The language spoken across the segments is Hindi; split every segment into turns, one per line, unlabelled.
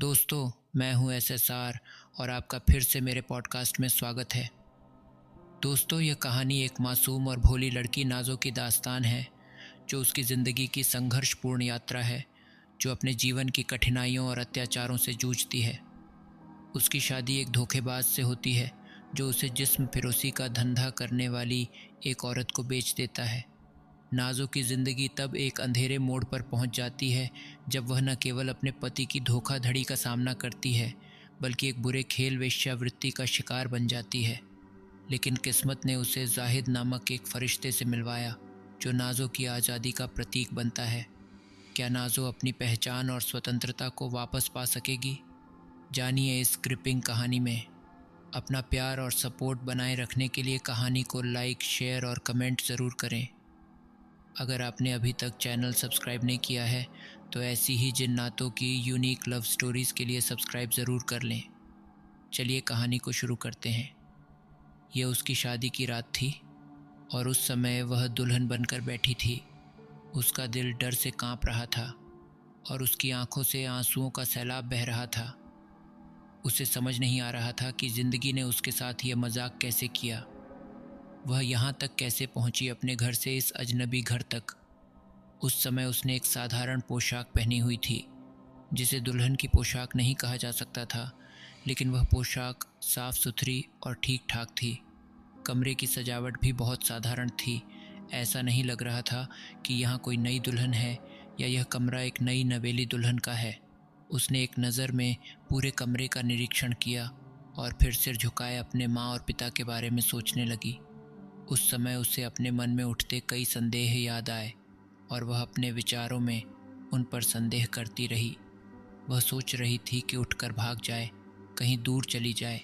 दोस्तों, मैं हूं एसएसआर और आपका फिर से मेरे पॉडकास्ट में स्वागत है। दोस्तों, यह कहानी एक मासूम और भोली लड़की नाज़ो की दास्तान है, जो उसकी ज़िंदगी की संघर्षपूर्ण यात्रा है, जो अपने जीवन की कठिनाइयों और अत्याचारों से जूझती है। उसकी शादी एक धोखेबाज से होती है, जो उसे जिस्म फिरोशी का धंधा करने वाली एक औरत को बेच देता है। नाज़ो की ज़िंदगी तब एक अंधेरे मोड़ पर पहुंच जाती है, जब वह न केवल अपने पति की धोखाधड़ी का सामना करती है, बल्कि एक बुरे खेल वेश्यावृत्ति का शिकार बन जाती है। लेकिन किस्मत ने उसे जाहिद नामक एक फरिश्ते से मिलवाया, जो नाज़ो की आज़ादी का प्रतीक बनता है। क्या नाज़ो अपनी पहचान और स्वतंत्रता को वापस पा सकेगी? जानिए इस ग्रिपिंग कहानी में। अपना प्यार और सपोर्ट बनाए रखने के लिए कहानी को लाइक, शेयर और कमेंट ज़रूर करें। अगर आपने अभी तक चैनल सब्सक्राइब नहीं किया है, तो ऐसी ही जिन्नातों की यूनिक लव स्टोरीज़ के लिए सब्सक्राइब ज़रूर कर लें। चलिए कहानी को शुरू करते हैं। यह उसकी शादी की रात थी और उस समय वह दुल्हन बनकर बैठी थी। उसका दिल डर से कांप रहा था और उसकी आंखों से आंसुओं का सैलाब बह रहा था। उसे समझ नहीं आ रहा था कि ज़िंदगी ने उसके साथ यह मजाक कैसे किया। वह यहाँ तक कैसे पहुँची, अपने घर से इस अजनबी घर तक। उस समय उसने एक साधारण पोशाक पहनी हुई थी, जिसे दुल्हन की पोशाक नहीं कहा जा सकता था, लेकिन वह पोशाक साफ सुथरी और ठीक ठाक थी। कमरे की सजावट भी बहुत साधारण थी। ऐसा नहीं लग रहा था कि यहाँ कोई नई दुल्हन है या यह कमरा एक नई नवेली दुल्हन का है। उसने एक नज़र में पूरे कमरे का निरीक्षण किया और फिर सिर झुकाए अपने माँ और पिता के बारे में सोचने लगी। उस समय उसे अपने मन में उठते कई संदेह याद आए और वह अपने विचारों में उन पर संदेह करती रही। वह सोच रही थी कि उठकर भाग जाए, कहीं दूर चली जाए,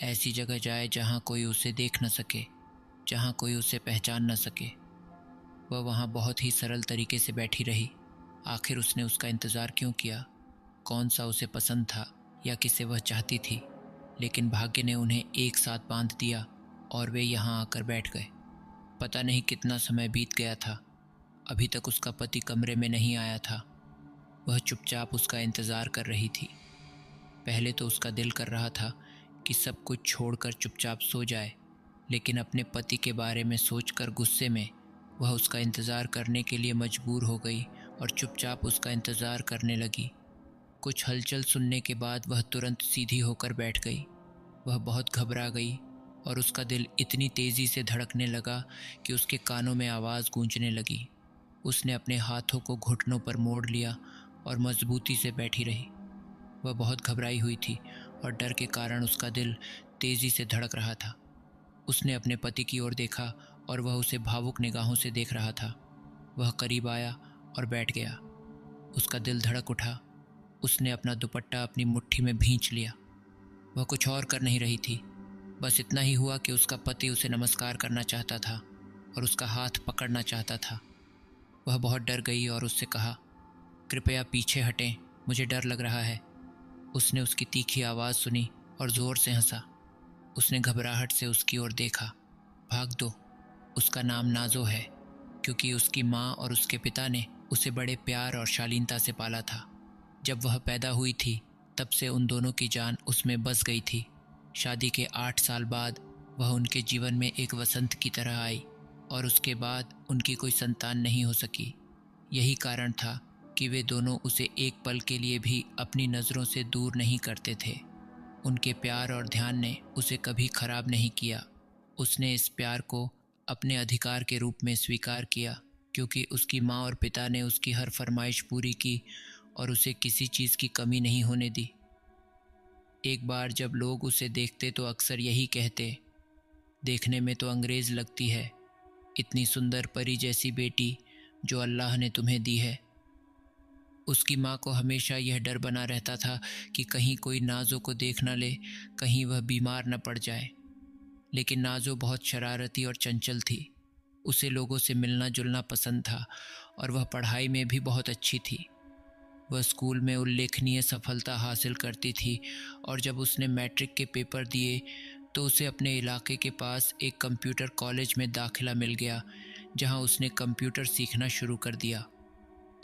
ऐसी जगह जाए जहाँ कोई उसे देख न सके, जहाँ कोई उसे पहचान न सके। वह वहाँ बहुत ही सरल तरीके से बैठी रही। आखिर उसने उसका इंतज़ार क्यों किया? कौन सा उसे पसंद था या किसे वह चाहती थी? लेकिन भाग्य ने उन्हें एक साथ बांध दिया और वे यहाँ आकर बैठ गए। पता नहीं कितना समय बीत गया था। अभी तक उसका पति कमरे में नहीं आया था। वह चुपचाप उसका इंतज़ार कर रही थी। पहले तो उसका दिल कर रहा था कि सब कुछ छोड़कर चुपचाप सो जाए, लेकिन अपने पति के बारे में सोचकर गुस्से में वह उसका इंतज़ार करने के लिए मजबूर हो गई और चुपचाप उसका इंतज़ार करने लगी। कुछ हलचल सुनने के बाद वह तुरंत सीधी होकर बैठ गई। वह बहुत घबरा गई और उसका दिल इतनी तेज़ी से धड़कने लगा कि उसके कानों में आवाज़ गूंजने लगी। उसने अपने हाथों को घुटनों पर मोड़ लिया और मजबूती से बैठी रही। वह बहुत घबराई हुई थी और डर के कारण उसका दिल तेज़ी से धड़क रहा था। उसने अपने पति की ओर देखा और वह उसे भावुक निगाहों से देख रहा था। वह करीब आया और बैठ गया। उसका दिल धड़क उठा। उसने अपना दुपट्टा अपनी मुट्ठी में भींच लिया। वह कुछ और कर नहीं रही थी। बस इतना ही हुआ कि उसका पति उसे नमस्कार करना चाहता था और उसका हाथ पकड़ना चाहता था। वह बहुत डर गई और उससे कहा, कृपया पीछे हटें, मुझे डर लग रहा है। उसने उसकी तीखी आवाज़ सुनी और ज़ोर से हंसा। उसने घबराहट से उसकी ओर देखा। भाग दो। उसका नाम नाज़ो है, क्योंकि उसकी माँ और उसके पिता ने उसे बड़े प्यार और शालीनता से पाला था। जब वह पैदा हुई थी, तब से उन दोनों की जान उसमें बस गई थी। शादी के 8 साल बाद वह उनके जीवन में एक वसंत की तरह आई और उसके बाद उनकी कोई संतान नहीं हो सकी। यही कारण था कि वे दोनों उसे एक पल के लिए भी अपनी नज़रों से दूर नहीं करते थे। उनके प्यार और ध्यान ने उसे कभी खराब नहीं किया। उसने इस प्यार को अपने अधिकार के रूप में स्वीकार किया, क्योंकि उसकी माँ और पिता ने उसकी हर फरमाइश पूरी की और उसे किसी चीज़ की कमी नहीं होने दी। एक बार जब लोग उसे देखते तो अक्सर यही कहते, देखने में तो अंग्रेज़ लगती है, इतनी सुंदर परी जैसी बेटी जो अल्लाह ने तुम्हें दी है। उसकी माँ को हमेशा यह डर बना रहता था कि कहीं कोई नाज़ो को देख न ले, कहीं वह बीमार न पड़ जाए। लेकिन नाज़ो बहुत शरारती और चंचल थी। उसे लोगों से मिलना जुलना पसंद था और वह पढ़ाई में भी बहुत अच्छी थी। वह स्कूल में उल्लेखनीय सफलता हासिल करती थी और जब उसने मैट्रिक के पेपर दिए तो उसे अपने इलाके के पास एक कंप्यूटर कॉलेज में दाखिला मिल गया, जहां उसने कंप्यूटर सीखना शुरू कर दिया।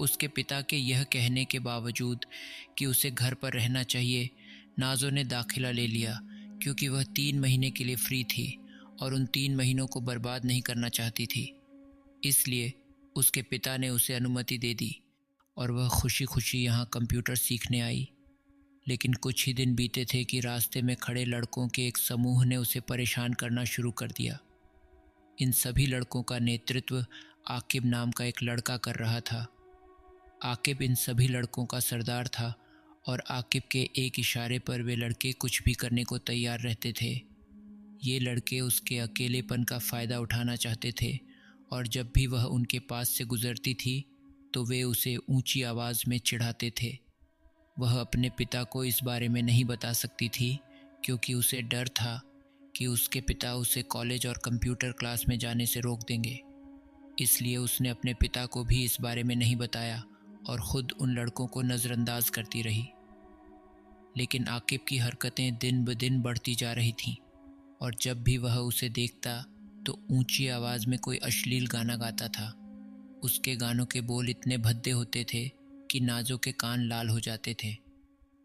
उसके पिता के यह कहने के बावजूद कि उसे घर पर रहना चाहिए, नाज़ो ने दाखिला ले लिया, क्योंकि वह 3 महीने के लिए फ्री थी और उन 3 महीनों को बर्बाद नहीं करना चाहती थी। इसलिए उसके पिता ने उसे अनुमति दे दी और वह खुशी खुशी यहाँ कंप्यूटर सीखने आई। लेकिन कुछ ही दिन बीते थे कि रास्ते में खड़े लड़कों के एक समूह ने उसे परेशान करना शुरू कर दिया। इन सभी लड़कों का नेतृत्व आकिब नाम का एक लड़का कर रहा था। आकिब इन सभी लड़कों का सरदार था और आकिब के एक इशारे पर वे लड़के कुछ भी करने को तैयार रहते थे। ये लड़के उसके अकेलेपन का फ़ायदा उठाना चाहते थे और जब भी वह उनके पास से गुजरती थी तो वे उसे ऊंची आवाज़ में चिढ़ाते थे। वह अपने पिता को इस बारे में नहीं बता सकती थी, क्योंकि उसे डर था कि उसके पिता उसे कॉलेज और कंप्यूटर क्लास में जाने से रोक देंगे। इसलिए उसने अपने पिता को भी इस बारे में नहीं बताया और ख़ुद उन लड़कों को नज़रअंदाज करती रही। लेकिन आकिब की हरकतें दिन ब दिन बढ़ती जा रही थीं और जब भी वह उसे देखता तो ऊंची आवाज़ में कोई अश्लील गाना गाता था। उसके गानों के बोल इतने भद्दे होते थे कि नाज़ो के कान लाल हो जाते थे।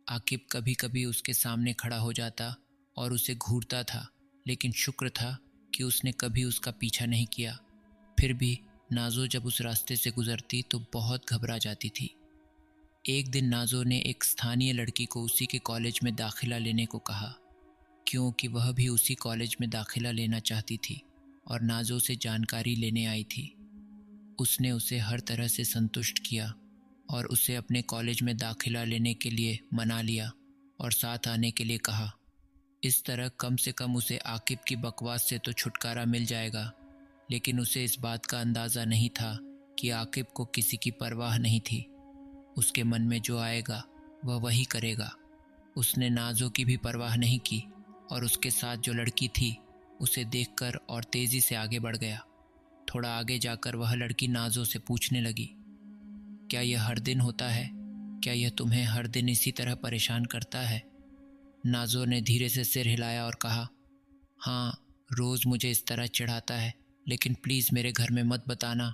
आकिब कभी कभी उसके सामने खड़ा हो जाता और उसे घूरता था, लेकिन शुक्र था कि उसने कभी उसका पीछा नहीं किया। फिर भी नाज़ो जब उस रास्ते से गुजरती तो बहुत घबरा जाती थी। एक दिन नाज़ो ने एक स्थानीय लड़की को उसी के कॉलेज में दाखिला लेने को कहा, क्योंकि वह भी उसी कॉलेज में दाखिला लेना चाहती थी और नाज़ो से जानकारी लेने आई थी। उसने उसे हर तरह से संतुष्ट किया और उसे अपने कॉलेज में दाखिला लेने के लिए मना लिया और साथ आने के लिए कहा। इस तरह कम से कम उसे आकिब की बकवास से तो छुटकारा मिल जाएगा। लेकिन उसे इस बात का अंदाज़ा नहीं था कि आकिब को किसी की परवाह नहीं थी। उसके मन में जो आएगा वह वही करेगा। उसने नाज़ो की भी परवाह नहीं की और उसके साथ जो लड़की थी उसे देखकर और तेज़ी से आगे बढ़ गया। थोड़ा आगे जाकर वह लड़की नाज़ो से पूछने लगी, क्या यह हर दिन होता है? क्या यह तुम्हें हर दिन इसी तरह परेशान करता है? नाज़ो ने धीरे से सिर हिलाया और कहा, हाँ, रोज़ मुझे इस तरह चिढ़ाता है, लेकिन प्लीज़ मेरे घर में मत बताना,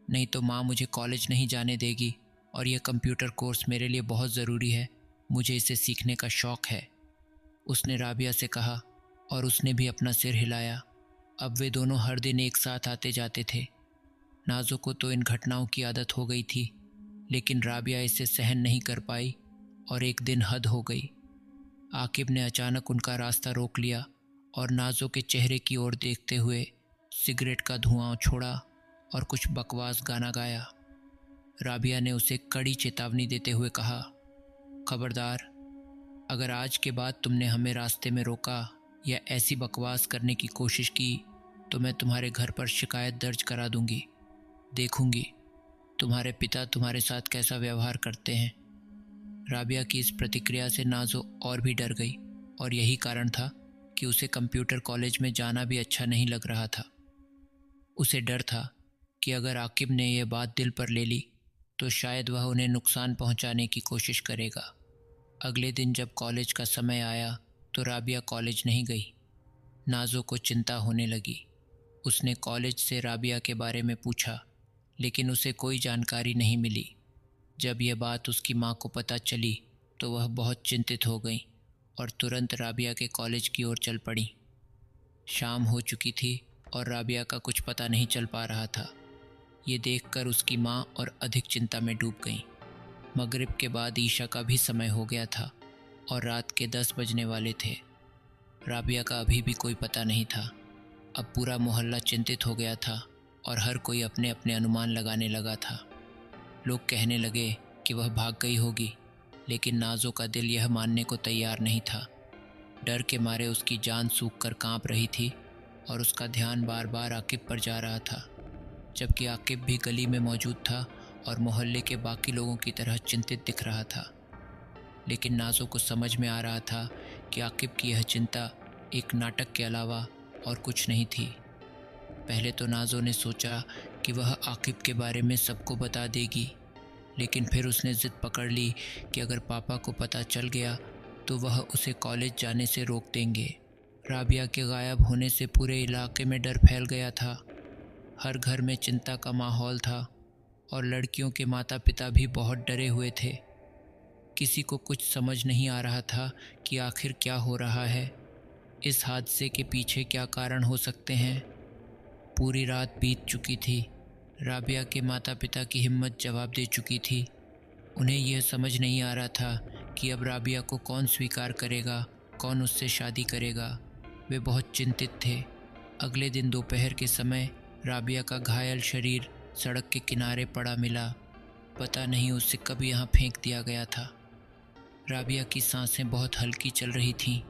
नहीं तो माँ मुझे कॉलेज नहीं जाने देगी और यह कंप्यूटर कोर्स मेरे लिए बहुत ज़रूरी है, मुझे इसे सीखने का शौक़ है। उसने राबिया से कहा और उसने भी अपना सिर हिलाया। अब वे दोनों हर दिन एक साथ आते जाते थे। नाज़ो को तो इन घटनाओं की आदत हो गई थी, लेकिन राबिया इसे सहन नहीं कर पाई और एक दिन हद हो गई। आकिब ने अचानक उनका रास्ता रोक लिया और नाज़ो के चेहरे की ओर देखते हुए सिगरेट का धुआं छोड़ा और कुछ बकवास गाना गाया। राबिया ने उसे कड़ी चेतावनी देते हुए कहा, खबरदार, अगर आज के बाद तुमने हमें रास्ते में रोका या ऐसी बकवास करने की कोशिश की तो मैं तुम्हारे घर पर शिकायत दर्ज करा दूंगी। देखूंगी तुम्हारे पिता तुम्हारे साथ कैसा व्यवहार करते हैं। राबिया की इस प्रतिक्रिया से नाज़ो और भी डर गई और यही कारण था कि उसे कंप्यूटर कॉलेज में जाना भी अच्छा नहीं लग रहा था। उसे डर था कि अगर आकिब ने यह बात दिल पर ले ली तो शायद वह उन्हें नुकसान पहुंचाने की कोशिश करेगा। अगले दिन जब कॉलेज का समय आया तो राबिया कॉलेज नहीं गई। नाज़ो को चिंता होने लगी। उसने कॉलेज से राबिया के बारे में पूछा, लेकिन उसे कोई जानकारी नहीं मिली। जब यह बात उसकी माँ को पता चली तो वह बहुत चिंतित हो गई और तुरंत राबिया के कॉलेज की ओर चल पड़ी। शाम हो चुकी थी और राबिया का कुछ पता नहीं चल पा रहा था। ये देखकर उसकी माँ और अधिक चिंता में डूब गई। मगरिब के बाद ईशा का भी समय हो गया था और रात के 10 बजने वाले थे। राबिया का अभी भी कोई पता नहीं था। अब पूरा मोहल्ला चिंतित हो गया था और हर कोई अपने अपने अनुमान लगाने लगा था। लोग कहने लगे कि वह भाग गई होगी, लेकिन नाज़ो का दिल यह मानने को तैयार नहीं था। डर के मारे उसकी जान सूख कर काँप रही थी और उसका ध्यान बार बार आकिब पर जा रहा था, जबकि आकिब भी गली में मौजूद था और मोहल्ले के बाकी लोगों की तरह चिंतित दिख रहा था। लेकिन नाज़ो को समझ में आ रहा था कि आकिब की यह चिंता एक नाटक के अलावा और कुछ नहीं थी। पहले तो नाज़ो ने सोचा कि वह आकिब के बारे में सबको बता देगी, लेकिन फिर उसने ज़िद पकड़ ली कि अगर पापा को पता चल गया तो वह उसे कॉलेज जाने से रोक देंगे। राबिया के गायब होने से पूरे इलाके में डर फैल गया था। हर घर में चिंता का माहौल था। और लड़कियों के माता पिता भी बहुत डरे हुए थे। किसी को कुछ समझ नहीं आ रहा था कि आखिर क्या हो रहा है, इस हादसे के पीछे क्या कारण हो सकते हैं। पूरी रात बीत चुकी थी। राबिया के माता पिता की हिम्मत जवाब दे चुकी थी। उन्हें यह समझ नहीं आ रहा था कि अब राबिया को कौन स्वीकार करेगा, कौन उससे शादी करेगा। वे बहुत चिंतित थे। अगले दिन दोपहर के समय राबिया का घायल शरीर सड़क के किनारे पड़ा मिला। पता नहीं उसे कब यहाँ फेंक दिया गया था। राबिया की सांसें बहुत हल्की चल रही थीं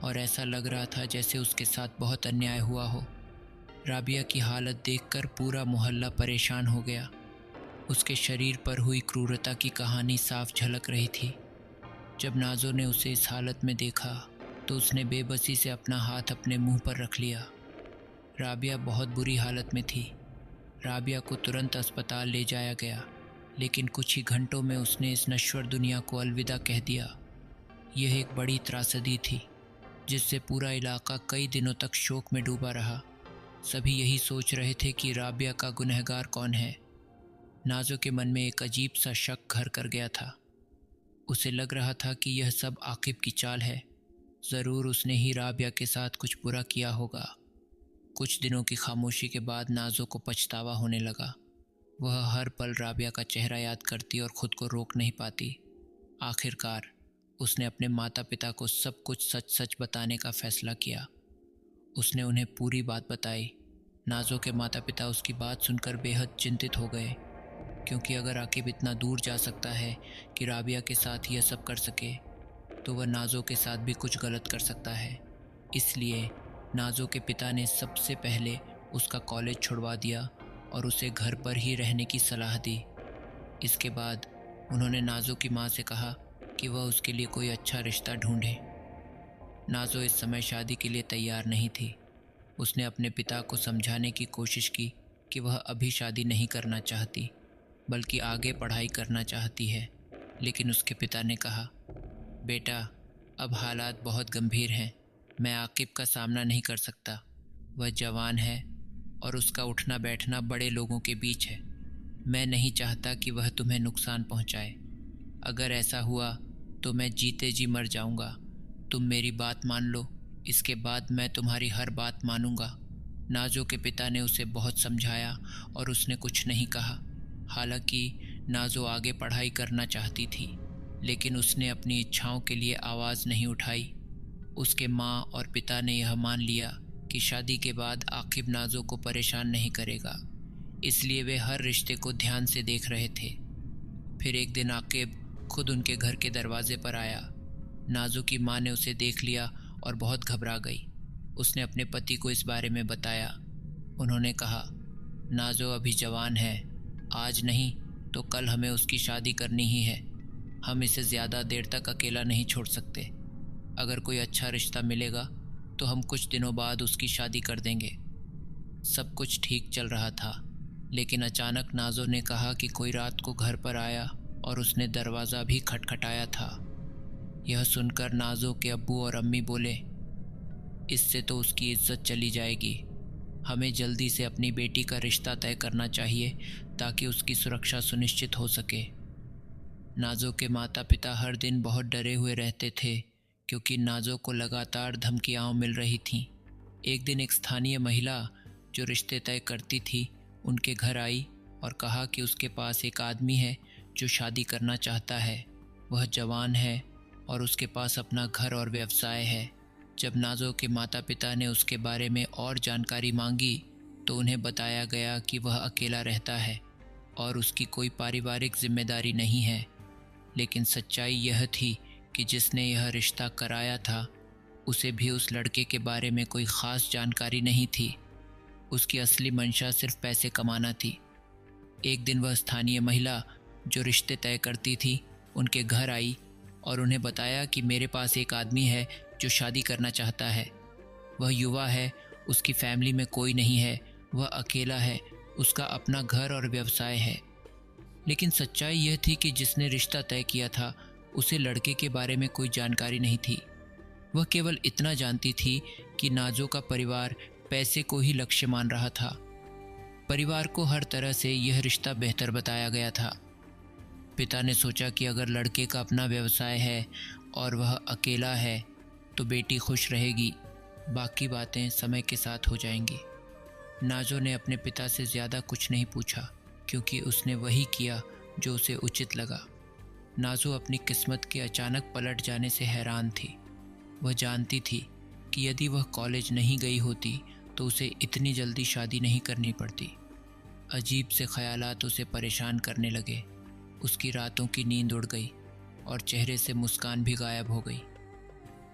और ऐसा लग रहा था जैसे उसके साथ बहुत अन्याय हुआ हो। राबिया की हालत देखकर पूरा मोहल्ला परेशान हो गया। उसके शरीर पर हुई क्रूरता की कहानी साफ झलक रही थी। जब नाज़ो ने उसे इस हालत में देखा तो उसने बेबसी से अपना हाथ अपने मुंह पर रख लिया। राबिया बहुत बुरी हालत में थी। राबिया को तुरंत अस्पताल ले जाया गया, लेकिन कुछ ही घंटों में उसने इस नश्वर दुनिया को अलविदा कह दिया। यह एक बड़ी त्रासदी थी जिससे पूरा इलाका कई दिनों तक शोक में डूबा रहा। सभी यही सोच रहे थे कि राबिया का गुनहगार कौन है। नाज़ो के मन में एक अजीब सा शक घर कर गया था। उसे लग रहा था कि यह सब आकिब की चाल है। ज़रूर उसने ही राबिया के साथ कुछ बुरा किया होगा। कुछ दिनों की खामोशी के बाद नाज़ो को पछतावा होने लगा। वह हर पल राबिया का चेहरा याद करती और ख़ुद को रोक नहीं पाती। आखिरकार उसने अपने माता पिता को सब कुछ सच सच बताने का फ़ैसला किया। उसने उन्हें पूरी बात बताई। नाज़ो के माता पिता उसकी बात सुनकर बेहद चिंतित हो गए, क्योंकि अगर आकिब इतना दूर जा सकता है कि राबिया के साथ यह सब कर सके, तो वह नाज़ो के साथ भी कुछ गलत कर सकता है। इसलिए नाज़ो के पिता ने सबसे पहले उसका कॉलेज छुड़वा दिया और उसे घर पर ही रहने की सलाह दी। इसके बाद उन्होंने नाज़ो की माँ से कहा कि वह उसके लिए कोई अच्छा रिश्ता ढूंढे। नाज़ो इस समय शादी के लिए तैयार नहीं थी। उसने अपने पिता को समझाने की कोशिश की कि वह अभी शादी नहीं करना चाहती, बल्कि आगे पढ़ाई करना चाहती है। लेकिन उसके पिता ने कहा, बेटा, अब हालात बहुत गंभीर हैं। मैं आकिब का सामना नहीं कर सकता। वह जवान है और उसका उठना बैठना बड़े लोगों के बीच है। मैं नहीं चाहता कि वह तुम्हें नुकसान पहुंचाए। अगर ऐसा हुआ तो मैं जीते जी मर जाऊंगा। तुम मेरी बात मान लो, इसके बाद मैं तुम्हारी हर बात मानूंगा। नाज़ो के पिता ने उसे बहुत समझाया और उसने कुछ नहीं कहा। हालांकि नाज़ो आगे पढ़ाई करना चाहती थी, लेकिन उसने अपनी इच्छाओं के लिए आवाज़ नहीं उठाई। उसके माँ और पिता ने यह मान लिया कि शादी के बाद आकिब नाज़ो को परेशान नहीं करेगा, इसलिए वे हर रिश्ते को ध्यान से देख रहे थे। फिर एक दिन आकिब खुद उनके घर के दरवाजे पर आया। नाज़ो की माँ ने उसे देख लिया और बहुत घबरा गई। उसने अपने पति को इस बारे में बताया। उन्होंने कहा, नाज़ो अभी जवान है, आज नहीं तो कल हमें उसकी शादी करनी ही है। हम इसे ज़्यादा देर तक अकेला नहीं छोड़ सकते। अगर कोई अच्छा रिश्ता मिलेगा तो हम कुछ दिनों बाद उसकी शादी कर देंगे। सब कुछ ठीक चल रहा था, लेकिन अचानक नाज़ो ने कहा कि कोई रात को घर पर आया और उसने दरवाज़ा भी खटखटाया था। यह सुनकर नाज़ो के अब्बू और अम्मी बोले, इससे तो उसकी इज्जत चली जाएगी। हमें जल्दी से अपनी बेटी का रिश्ता तय करना चाहिए ताकि उसकी सुरक्षा सुनिश्चित हो सके। नाज़ो के माता पिता हर दिन बहुत डरे हुए रहते थे, क्योंकि नाज़ो को लगातार धमकियाँ मिल रही थीं। एक दिन एक स्थानीय महिला जो रिश्ते तय करती थी उनके घर आई और कहा कि उसके पास एक आदमी है जो शादी करना चाहता है। वह जवान है और उसके पास अपना घर और व्यवसाय है। जब नाज़ो के माता पिता ने उसके बारे में और जानकारी मांगी तो उन्हें बताया गया कि वह अकेला रहता है और उसकी कोई पारिवारिक जिम्मेदारी नहीं है। लेकिन सच्चाई यह थी कि जिसने यह रिश्ता कराया था उसे भी उस लड़के के बारे में कोई ख़ास जानकारी नहीं थी। उसकी असली मंशा सिर्फ पैसे कमाना थी। एक दिन वह स्थानीय महिला जो रिश्ते तय करती थी उनके घर आई और उन्हें बताया कि मेरे पास एक आदमी है जो शादी करना चाहता है। वह युवा है, उसकी फैमिली में कोई नहीं है, वह अकेला है, उसका अपना घर और व्यवसाय है। लेकिन सच्चाई यह थी कि जिसने रिश्ता तय किया था उसे लड़के के बारे में कोई जानकारी नहीं थी। वह केवल इतना जानती थी कि नाज़ो का परिवार पैसे को ही लक्ष्य मान रहा था। परिवार को हर तरह से यह रिश्ता बेहतर बताया गया था। पिता ने सोचा कि अगर लड़के का अपना व्यवसाय है और वह अकेला है तो बेटी खुश रहेगी, बाकी बातें समय के साथ हो जाएंगी। नाजो ने अपने पिता से ज़्यादा कुछ नहीं पूछा क्योंकि उसने वही किया जो उसे उचित लगा। नाजो अपनी किस्मत के अचानक पलट जाने से हैरान थी। वह जानती थी कि यदि वह कॉलेज नहीं गई होती तो उसे इतनी जल्दी शादी नहीं करनी पड़ती। अजीब से ख्यालात उसे परेशान करने लगे। उसकी रातों की नींद उड़ गई और चेहरे से मुस्कान भी गायब हो गई।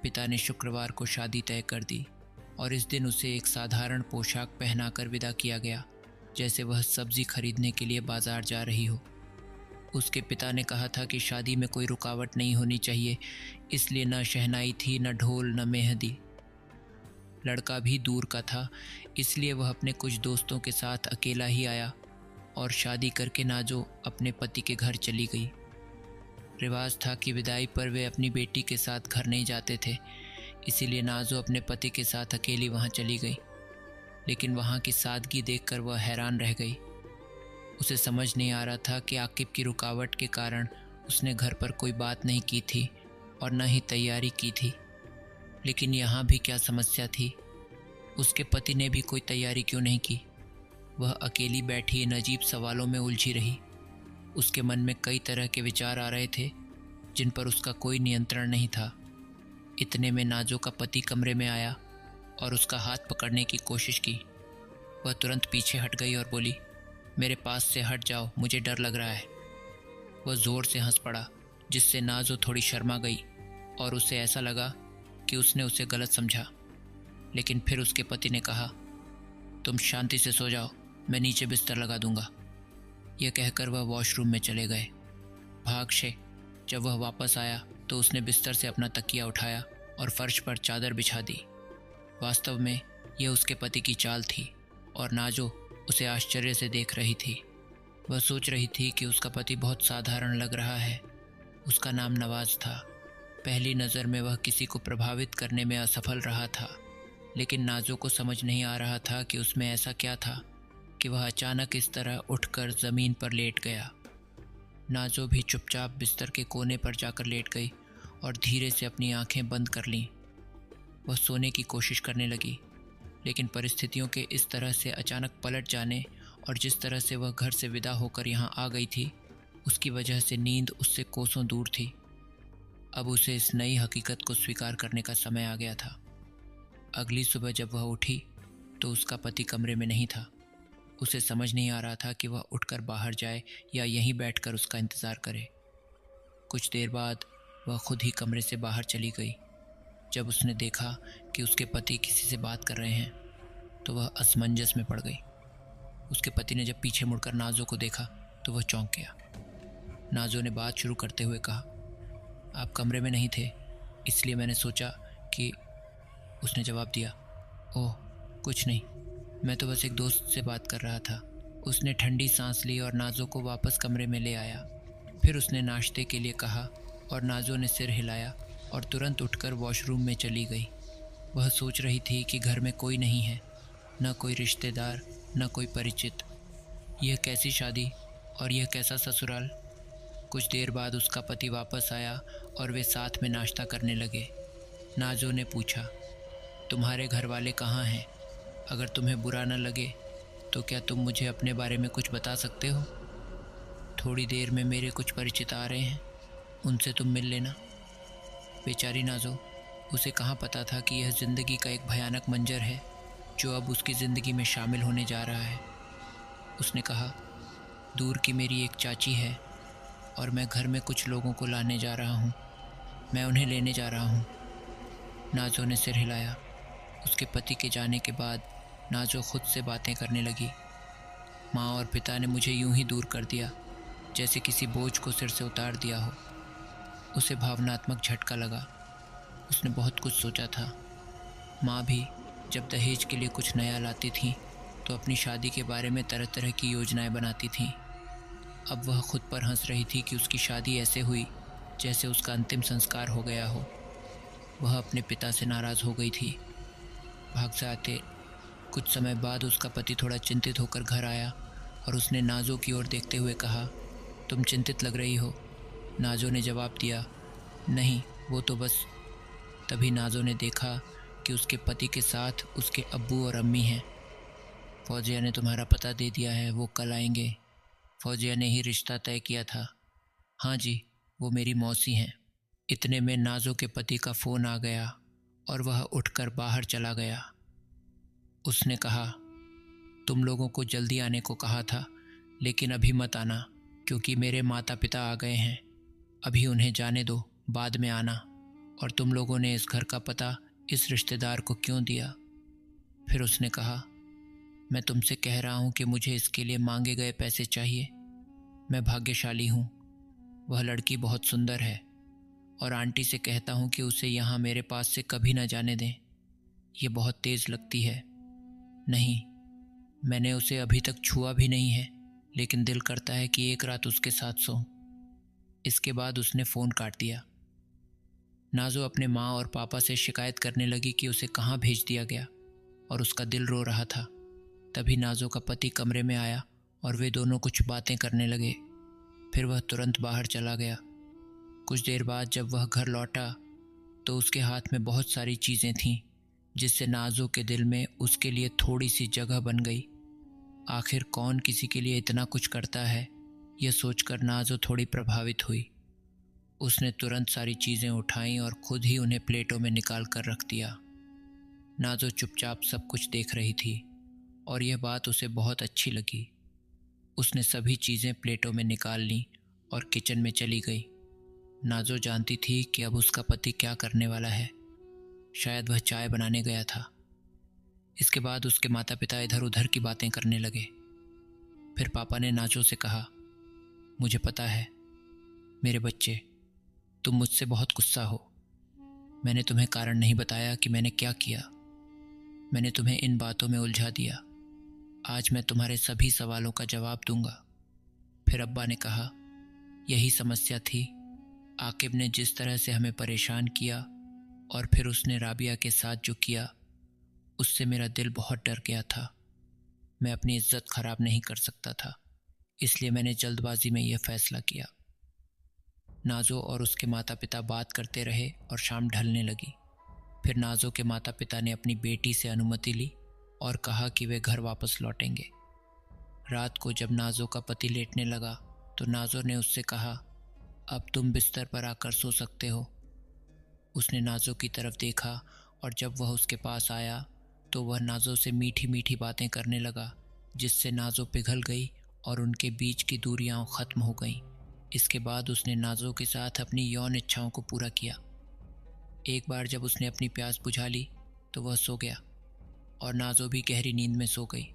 पिता ने शुक्रवार को शादी तय कर दी और इस दिन उसे एक साधारण पोशाक पहनाकर विदा किया गया, जैसे वह सब्जी खरीदने के लिए बाजार जा रही हो। उसके पिता ने कहा था कि शादी में कोई रुकावट नहीं होनी चाहिए, इसलिए न शहनाई थी, न ढोल, न मेहंदी। लड़का भी दूर का था, इसलिए वह अपने कुछ दोस्तों के साथ अकेला ही आया और शादी करके नाजो अपने पति के घर चली गई। रिवाज था कि विदाई पर वे अपनी बेटी के साथ घर नहीं जाते थे, इसीलिए नाजो अपने पति के साथ अकेली वहाँ चली गई। लेकिन वहाँ की सादगी देखकर वह हैरान रह गई। उसे समझ नहीं आ रहा था कि आकिब की रुकावट के कारण उसने घर पर कोई बात नहीं की थी और न ही तैयारी की थी। लेकिन यहाँ भी क्या समस्या थी? उसके पति ने भी कोई तैयारी क्यों नहीं की? वह अकेली बैठी इन अजीब सवालों में उलझी रही। उसके मन में कई तरह के विचार आ रहे थे जिन पर उसका कोई नियंत्रण नहीं था। इतने में नाजो का पति कमरे में आया और उसका हाथ पकड़ने की कोशिश की। वह तुरंत पीछे हट गई और बोली, मेरे पास से हट जाओ, मुझे डर लग रहा है। वह ज़ोर से हंस पड़ा, जिससे नाजो थोड़ी शर्मा गई और उसे ऐसा लगा कि उसने उसे गलत समझा। लेकिन फिर उसके पति ने कहा, तुम शांति से सो जाओ, मैं नीचे बिस्तर लगा दूंगा। यह कहकर वह वॉशरूम में चले गए। भाग से जब वह वापस आया तो उसने बिस्तर से अपना तकिया उठाया और फर्श पर चादर बिछा दी। वास्तव में यह उसके पति की चाल थी और नाजो उसे आश्चर्य से देख रही थी। वह सोच रही थी कि उसका पति बहुत साधारण लग रहा है। उसका नाम नवाज था। पहली नज़र में वह किसी को प्रभावित करने में असफल रहा था, लेकिन नाजो को समझ नहीं आ रहा था कि उसमें ऐसा क्या था कि वह अचानक इस तरह उठकर ज़मीन पर लेट गया। नाजो भी चुपचाप बिस्तर के कोने पर जाकर लेट गई और धीरे से अपनी आंखें बंद कर लीं। वह सोने की कोशिश करने लगी, लेकिन परिस्थितियों के इस तरह से अचानक पलट जाने और जिस तरह से वह घर से विदा होकर यहाँ आ गई थी, उसकी वजह से नींद उससे कोसों दूर थी। अब उसे इस नई हकीकत को स्वीकार करने का समय आ गया था। अगली सुबह जब वह उठी तो उसका पति कमरे में नहीं था। उसे समझ नहीं आ रहा था कि वह उठकर बाहर जाए या यहीं बैठकर उसका इंतज़ार करे। कुछ देर बाद वह खुद ही कमरे से बाहर चली गई। जब उसने देखा कि उसके पति किसी से बात कर रहे हैं तो वह असमंजस में पड़ गई। उसके पति ने जब पीछे मुड़कर नाजो को देखा तो वह चौंक गया। नाजो ने बात शुरू करते हुए कहा, आप कमरे में नहीं थे, इसलिए मैंने सोचा कि। उसने जवाब दिया, ओह कुछ नहीं, मैं तो बस एक दोस्त से बात कर रहा था। उसने ठंडी सांस ली और नाजो को वापस कमरे में ले आया। फिर उसने नाश्ते के लिए कहा और नाजो ने सिर हिलाया और तुरंत उठकर वॉशरूम में चली गई। वह सोच रही थी कि घर में कोई नहीं है, न कोई रिश्तेदार, न कोई परिचित। यह कैसी शादी और यह कैसा ससुराल। कुछ देर बाद उसका पति वापस आया और वे साथ में नाश्ता करने लगे। नाजो ने पूछा, तुम्हारे घर वाले कहाँ हैं? अगर तुम्हें बुरा न लगे तो क्या तुम मुझे अपने बारे में कुछ बता सकते हो? थोड़ी देर में मेरे कुछ परिचित आ रहे हैं, उनसे तुम मिल लेना। बेचारी नाजो, उसे कहाँ पता था कि यह ज़िंदगी का एक भयानक मंजर है जो अब उसकी ज़िंदगी में शामिल होने जा रहा है। उसने कहा, दूर की मेरी एक चाची है और मैं घर में कुछ लोगों को लाने जा रहा हूँ। मैं उन्हें लेने जा रहा हूँ। नाजो ने सिर हिलाया। उसके पति के जाने के बाद नाजो खुद से बातें करने लगी। माँ और पिता ने मुझे यूं ही दूर कर दिया, जैसे किसी बोझ को सिर से उतार दिया हो। उसे भावनात्मक झटका लगा। उसने बहुत कुछ सोचा था। माँ भी जब दहेज के लिए कुछ नया लाती थी तो अपनी शादी के बारे में तरह तरह की योजनाएं बनाती थीं। अब वह खुद पर हंस रही थी कि उसकी शादी ऐसे हुई जैसे उसका अंतिम संस्कार हो गया हो। वह अपने पिता से नाराज़ हो गई थी। भाग जाते कुछ समय बाद उसका पति थोड़ा चिंतित होकर घर आया और उसने नाजो की ओर देखते हुए कहा, तुम चिंतित लग रही हो। नाजो ने जवाब दिया, नहीं, वो तो बस। तभी नाजो ने देखा कि उसके पति के साथ उसके अब्बू और अम्मी हैं। फौजिया ने तुम्हारा पता दे दिया है, वो कल आएंगे। फौजिया ने ही रिश्ता तय किया था। हाँ जी, वो मेरी मौसी हैं। इतने में नाजो के पति का फ़ोन आ गया और वह उठकर बाहर चला गया। उसने कहा, तुम लोगों को जल्दी आने को कहा था, लेकिन अभी मत आना क्योंकि मेरे माता पिता आ गए हैं। अभी उन्हें जाने दो, बाद में आना। और तुम लोगों ने इस घर का पता इस रिश्तेदार को क्यों दिया? फिर उसने कहा, मैं तुमसे कह रहा हूँ कि मुझे इसके लिए मांगे गए पैसे चाहिए। मैं भाग्यशाली हूँ, वह लड़की बहुत सुंदर है और आंटी से कहता हूँ कि उसे यहाँ मेरे पास से कभी ना जाने दें। ये बहुत तेज़ लगती है। नहीं, मैंने उसे अभी तक छुआ भी नहीं है, लेकिन दिल करता है कि एक रात उसके साथ सोऊं। इसके बाद उसने फ़ोन काट दिया। नाजो अपने माँ और पापा से शिकायत करने लगी कि उसे कहाँ भेज दिया गया और उसका दिल रो रहा था। तभी नाजो का पति कमरे में आया और वे दोनों कुछ बातें करने लगे। फिर वह तुरंत बाहर चला गया। कुछ देर बाद जब वह घर लौटा तो उसके हाथ में बहुत सारी चीज़ें थीं, जिससे नाजो के दिल में उसके लिए थोड़ी सी जगह बन गई। आखिर कौन किसी के लिए इतना कुछ करता है, यह सोचकर नाजो थोड़ी प्रभावित हुई। उसने तुरंत सारी चीज़ें उठाईं और खुद ही उन्हें प्लेटों में निकाल कर रख दिया। नाजो चुपचाप सब कुछ देख रही थी और यह बात उसे बहुत अच्छी लगी। उसने सभी चीज़ें प्लेटों में निकाल लीं और किचन में चली गई। नाजो जानती थी कि अब उसका पति क्या करने वाला है। शायद वह चाय बनाने गया था। इसके बाद उसके माता पिता इधर उधर की बातें करने लगे। फिर पापा ने नाजो से कहा, मुझे पता है मेरे बच्चे, तुम मुझसे बहुत गुस्सा हो। मैंने तुम्हें कारण नहीं बताया कि मैंने क्या किया। मैंने तुम्हें इन बातों में उलझा दिया। आज मैं तुम्हारे सभी सवालों का जवाब दूंगा। फिर अब्बा ने कहा, यही समस्या थी। आकिब ने जिस तरह से हमें परेशान किया और फिर उसने राबिया के साथ जो किया, उससे मेरा दिल बहुत डर गया था। मैं अपनी इज्जत खराब नहीं कर सकता था, इसलिए मैंने जल्दबाजी में यह फैसला किया। नाजो और उसके माता पिता बात करते रहे और शाम ढलने लगी। फिर नाजो के माता पिता ने अपनी बेटी से अनुमति ली और कहा कि वे घर वापस लौटेंगे। रात को जब नाजो का पति लेटने लगा तो नाजो ने उससे कहा, अब तुम बिस्तर पर आकर सो सकते हो। उसने नाजो की तरफ देखा और जब वह उसके पास आया तो वह नाजो से मीठी मीठी बातें करने लगा, जिससे नाजो पिघल गई और उनके बीच की दूरियां ख़त्म हो गईं। इसके बाद उसने नाजो के साथ अपनी यौन इच्छाओं को पूरा किया। एक बार जब उसने अपनी प्यास बुझा ली तो वह सो गया और नाजो भी गहरी नींद में सो गई।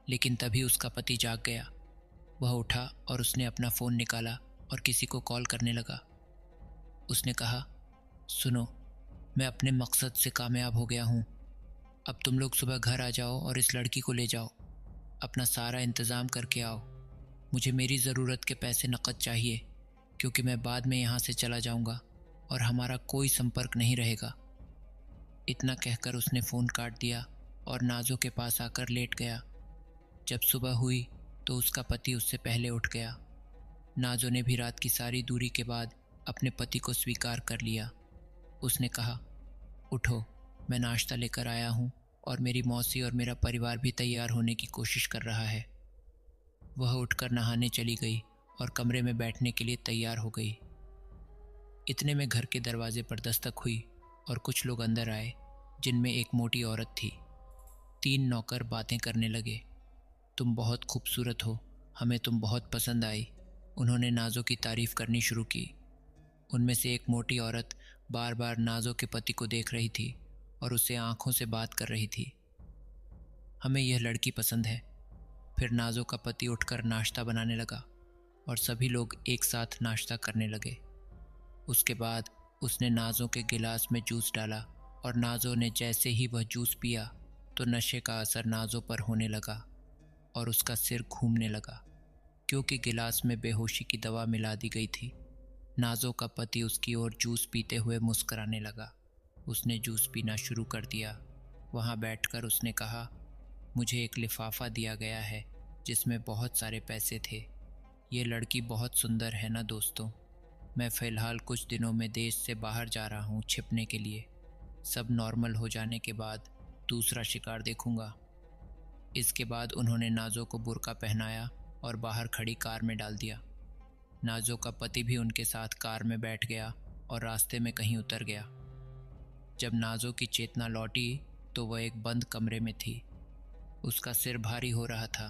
लेकिन तभी उसका पति जाग गया। वह उठा और उसने अपना फ़ोन निकाला और किसी को कॉल करने लगा। उसने कहा, सुनो, मैं अपने मकसद से कामयाब हो गया हूँ। अब तुम लोग सुबह घर आ जाओ और इस लड़की को ले जाओ। अपना सारा इंतज़ाम करके आओ। मुझे मेरी ज़रूरत के पैसे नकद चाहिए, क्योंकि मैं बाद में यहाँ से चला जाऊँगा और हमारा कोई संपर्क नहीं रहेगा। इतना कहकर उसने फ़ोन काट दिया और नाजो के पास आकर लेट गया। जब सुबह हुई तो उसका पति उससे पहले उठ गया। नाजो ने भी रात की सारी दूरी के बाद अपने पति को स्वीकार कर लिया। उसने कहा, उठो, मैं नाश्ता लेकर आया हूँ और मेरी मौसी और मेरा परिवार भी तैयार होने की कोशिश कर रहा है। वह उठकर नहाने चली गई और कमरे में बैठने के लिए तैयार हो गई। इतने में घर के दरवाजे पर दस्तक हुई और कुछ लोग अंदर आए, जिनमें एक मोटी औरत थी। 3 नौकर बातें करने लगे। तुम बहुत खूबसूरत हो, हमें तुम बहुत पसंद आई। उन्होंने नाजो की तारीफ़ करनी शुरू की। उनमें से एक मोटी औरत बार बार नाजो के पति को देख रही थी और उससे आंखों से बात कर रही थी। हमें यह लड़की पसंद है। फिर नाजो का पति उठकर नाश्ता बनाने लगा और सभी लोग एक साथ नाश्ता करने लगे। उसके बाद उसने नाजो के गिलास में जूस डाला और नाजो ने जैसे ही वह जूस पिया तो नशे का असर नाजो पर होने लगा और उसका सिर घूमने लगा, क्योंकि गिलास में बेहोशी की दवा मिला दी गई थी। नाजो का पति उसकी ओर जूस पीते हुए मुस्कराने लगा। उसने जूस पीना शुरू कर दिया। वहाँ बैठकर उसने कहा, मुझे एक लिफाफा दिया गया है जिसमें बहुत सारे पैसे थे। ये लड़की बहुत सुंदर है ना दोस्तों। मैं फ़िलहाल कुछ दिनों में देश से बाहर जा रहा हूँ छिपने के लिए। सब नॉर्मल हो जाने के बाद दूसरा शिकार देखूंगा। इसके बाद उन्होंने नाज़ो को बुर्का पहनाया और बाहर खड़ी कार में डाल दिया। नाज़ो का पति भी उनके साथ कार में बैठ गया और रास्ते में कहीं उतर गया। जब नाज़ो की चेतना लौटी तो वह एक बंद कमरे में थी। उसका सिर भारी हो रहा था।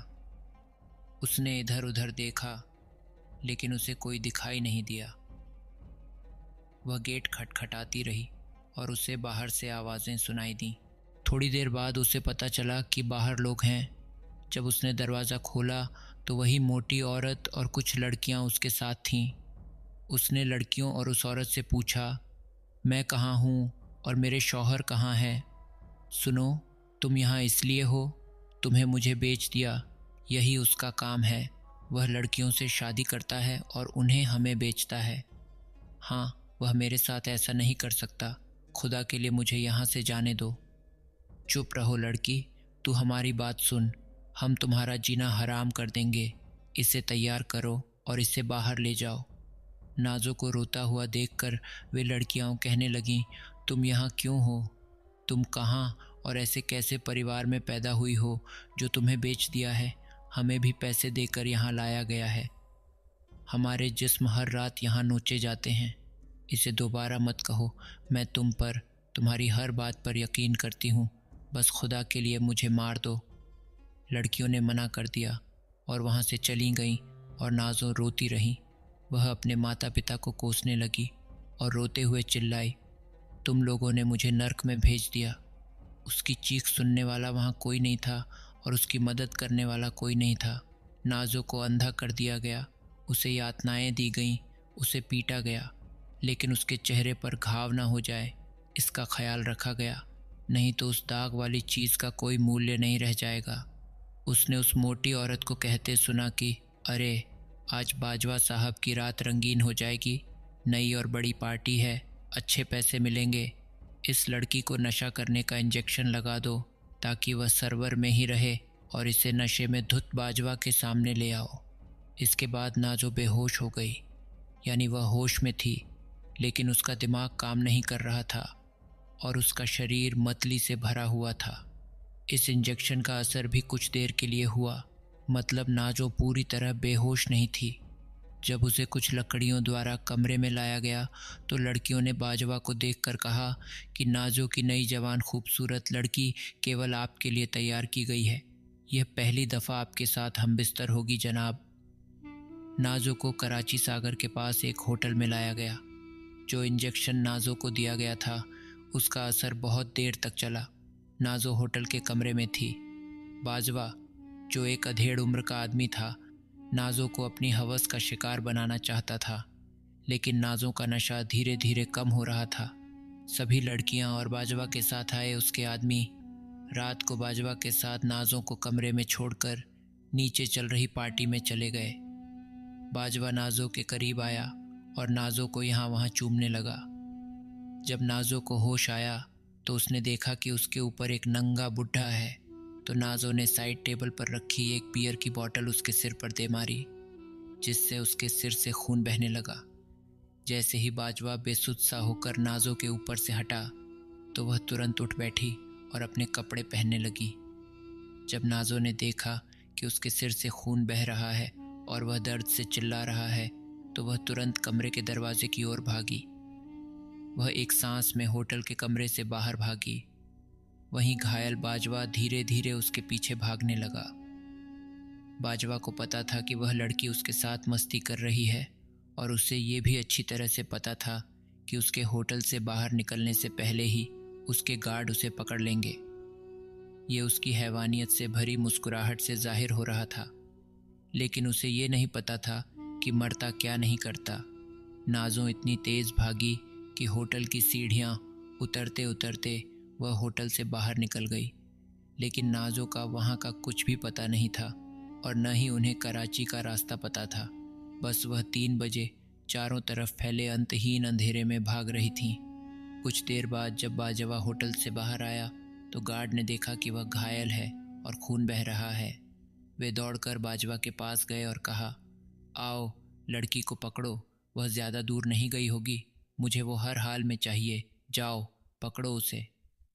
उसने इधर उधर देखा लेकिन उसे कोई दिखाई नहीं दिया। वह गेट खटखटाती रही और उसे बाहर से आवाज़ें सुनाई दी। थोड़ी देर बाद उसे पता चला कि बाहर लोग हैं। जब उसने दरवाज़ा खोला तो वही मोटी औरत और कुछ लड़कियां उसके साथ थीं। उसने लड़कियों और उस औरत से पूछा, मैं कहाँ हूँ और मेरे शौहर कहाँ हैं? सुनो, तुम यहाँ इसलिए हो, तुम्हें मुझे बेच दिया, यही उसका काम है। वह लड़कियों से शादी करता है और उन्हें हमें बेचता है। हाँ, वह मेरे साथ ऐसा नहीं कर सकता। खुदा के लिए मुझे यहाँ से जाने दो। चुप रहो लड़की, तू हमारी बात सुन। हम तुम्हारा जीना हराम कर देंगे। इसे तैयार करो और इसे बाहर ले जाओ। नाज़ो को रोता हुआ देखकर वे लड़कियां कहने लगीं, तुम यहाँ क्यों हो? तुम कहाँ और ऐसे कैसे परिवार में पैदा हुई हो जो तुम्हें बेच दिया है? हमें भी पैसे देकर यहाँ लाया गया है। हमारे जिस्म हर रात यहाँ नोचे जाते हैं। इसे दोबारा मत कहो। मैं तुम पर, तुम्हारी हर बात पर यकीन करती हूँ। बस खुदा के लिए मुझे मार दो। लड़कियों ने मना कर दिया और वहाँ से चली गईं और नाज़ो रोती रही। वह अपने माता पिता को कोसने लगी और रोते हुए चिल्लाई, तुम लोगों ने मुझे नर्क में भेज दिया। उसकी चीख सुनने वाला वहाँ कोई नहीं था और उसकी मदद करने वाला कोई नहीं था। नाज़ो को अंधा कर दिया गया, उसे यातनाएं दी गईं, उसे पीटा गया, लेकिन उसके चेहरे पर घाव ना हो जाए इसका ख्याल रखा गया, नहीं तो उस दाग वाली चीज़ का कोई मूल्य नहीं रह जाएगा। उसने उस मोटी औरत को कहते सुना कि अरे, आज बाजवा साहब की रात रंगीन हो जाएगी, नई और बड़ी पार्टी है, अच्छे पैसे मिलेंगे। इस लड़की को नशा करने का इंजेक्शन लगा दो ताकि वह सरवर में ही रहे और इसे नशे में धुत बाजवा के सामने ले आओ। इसके बाद नाज़ो बेहोश हो गई, यानी वह होश में थी लेकिन उसका दिमाग काम नहीं कर रहा था और उसका शरीर मतली से भरा हुआ था। इस इंजेक्शन का असर भी कुछ देर के लिए हुआ, मतलब नाज़ो पूरी तरह बेहोश नहीं थी। जब उसे कुछ लकड़ियों द्वारा कमरे में लाया गया तो लड़कियों ने बाजवा को देखकर कहा कि नाज़ो की नई जवान खूबसूरत लड़की केवल आपके लिए तैयार की गई है। यह पहली दफ़ा आपके साथ हमबिस्तर होगी जनाब। नाज़ो को कराची सागर के पास एक होटल में लाया गया। जो इंजेक्शन नाज़ो को दिया गया था उसका असर बहुत देर तक चला। नाज़ो होटल के कमरे में थी। बाजवा, जो एक अधेड़ उम्र का आदमी था, नाज़ो को अपनी हवस का शिकार बनाना चाहता था, लेकिन नाज़ो का नशा धीरे धीरे कम हो रहा था। सभी लड़कियां और बाजवा के साथ आए उसके आदमी रात को बाजवा के साथ नाज़ो को कमरे में छोड़कर नीचे चल रही पार्टी में चले गए। बाजवा नाज़ो के करीब आया और नाज़ो को यहाँ वहाँ चूमने लगा। जब नाज़ो को होश आया तो उसने देखा कि उसके ऊपर एक नंगा बुढ़ा है, तो नाज़ो ने साइड टेबल पर रखी एक बियर की बोतल उसके सिर पर दे मारी, जिससे उसके सिर से खून बहने लगा। जैसे ही बाजवा बेसुध सा होकर नाज़ो के ऊपर से हटा तो वह तुरंत उठ बैठी और अपने कपड़े पहनने लगी। जब नाज़ो ने देखा कि उसके सिर से खून बह रहा है और वह दर्द से चिल्ला रहा है तो वह तुरंत कमरे के दरवाजे की ओर भागी। वह एक सांस में होटल के कमरे से बाहर भागी। वहीं घायल बाजवा धीरे धीरे उसके पीछे भागने लगा। बाजवा को पता था कि वह लड़की उसके साथ मस्ती कर रही है और उसे ये भी अच्छी तरह से पता था कि उसके होटल से बाहर निकलने से पहले ही उसके गार्ड उसे पकड़ लेंगे। ये उसकी हैवानियत से भरी मुस्कुराहट से जाहिर हो रहा था, लेकिन उसे ये नहीं पता था कि मरता क्या नहीं करता। नाज़ो इतनी तेज़ भागी कि होटल की सीढ़ियाँ उतरते उतरते वह होटल से बाहर निकल गई, लेकिन नाज़ो का वहाँ का कुछ भी पता नहीं था और न ही उन्हें कराची का रास्ता पता था। बस वह 3 बजे चारों तरफ फैले अंतहीन अंधेरे में भाग रही थीं। कुछ देर बाद जब बाजवा होटल से बाहर आया तो गार्ड ने देखा कि वह घायल है और खून बह रहा है। वे दौड़कर बाजवा के पास गए और कहा, आओ लड़की को पकड़ो, वह ज़्यादा दूर नहीं गई होगी, मुझे वो हर हाल में चाहिए, जाओ पकड़ो उसे।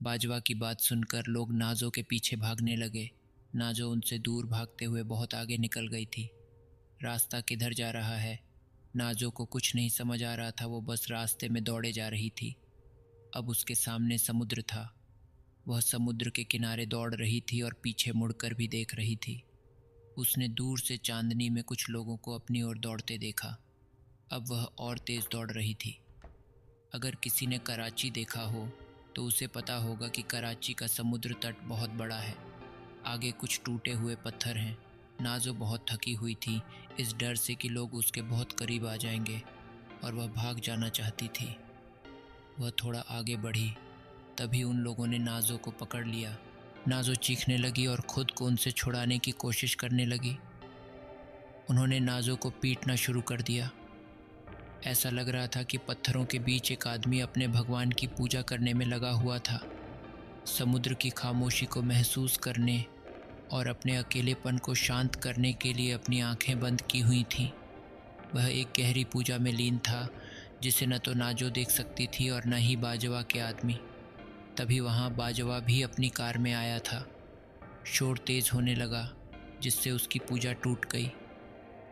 बाजवा की बात सुनकर लोग नाजो के पीछे भागने लगे। नाजो उनसे दूर भागते हुए बहुत आगे निकल गई थी। रास्ता किधर जा रहा है, नाजो को कुछ नहीं समझ आ रहा था। वो बस रास्ते में दौड़े जा रही थी। अब उसके सामने समुद्र था। वह समुद्र के किनारे दौड़ रही थी और पीछे मुड़कर भी देख रही थी। उसने दूर से चांदनी में कुछ लोगों को अपनी ओर दौड़ते देखा। अब वह और तेज़ दौड़ रही थी। अगर किसी ने कराची देखा हो तो उसे पता होगा कि कराची का समुद्र तट बहुत बड़ा है। आगे कुछ टूटे हुए पत्थर हैं। नाजो बहुत थकी हुई थी, इस डर से कि लोग उसके बहुत करीब आ जाएंगे, और वह भाग जाना चाहती थी। वह थोड़ा आगे बढ़ी, तभी उन लोगों ने नाजो को पकड़ लिया। नाजो चीखने लगी और खुद को उनसे छुड़ाने की कोशिश करने लगी। उन्होंने नाजो को पीटना शुरू कर दिया। ऐसा लग रहा था कि पत्थरों के बीच एक आदमी अपने भगवान की पूजा करने में लगा हुआ था। समुद्र की खामोशी को महसूस करने और अपने अकेलेपन को शांत करने के लिए अपनी आंखें बंद की हुई थीं। वह एक गहरी पूजा में लीन था, जिसे न तो नाजो देख सकती थी और न ही बाजवा के आदमी। तभी वहाँ बाजवा भी अपनी कार में आया था। शोर तेज़ होने लगा, जिससे उसकी पूजा टूट गई।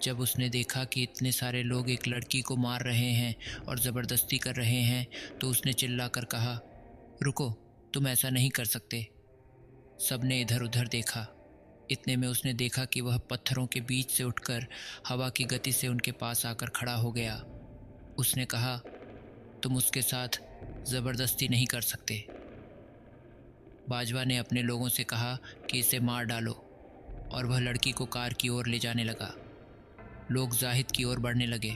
जब उसने देखा कि इतने सारे लोग एक लड़की को मार रहे हैं और ज़बरदस्ती कर रहे हैं, तो उसने चिल्लाकर कहा, रुको, तुम ऐसा नहीं कर सकते। सबने इधर उधर देखा। इतने में उसने देखा कि वह पत्थरों के बीच से उठकर हवा की गति से उनके पास आकर खड़ा हो गया। उसने कहा, तुम उसके साथ ज़बरदस्ती नहीं कर सकते। बाजवा ने अपने लोगों से कहा कि इसे मार डालो, और वह लड़की को कार की ओर ले जाने लगा। लोग जाहिद की ओर बढ़ने लगे।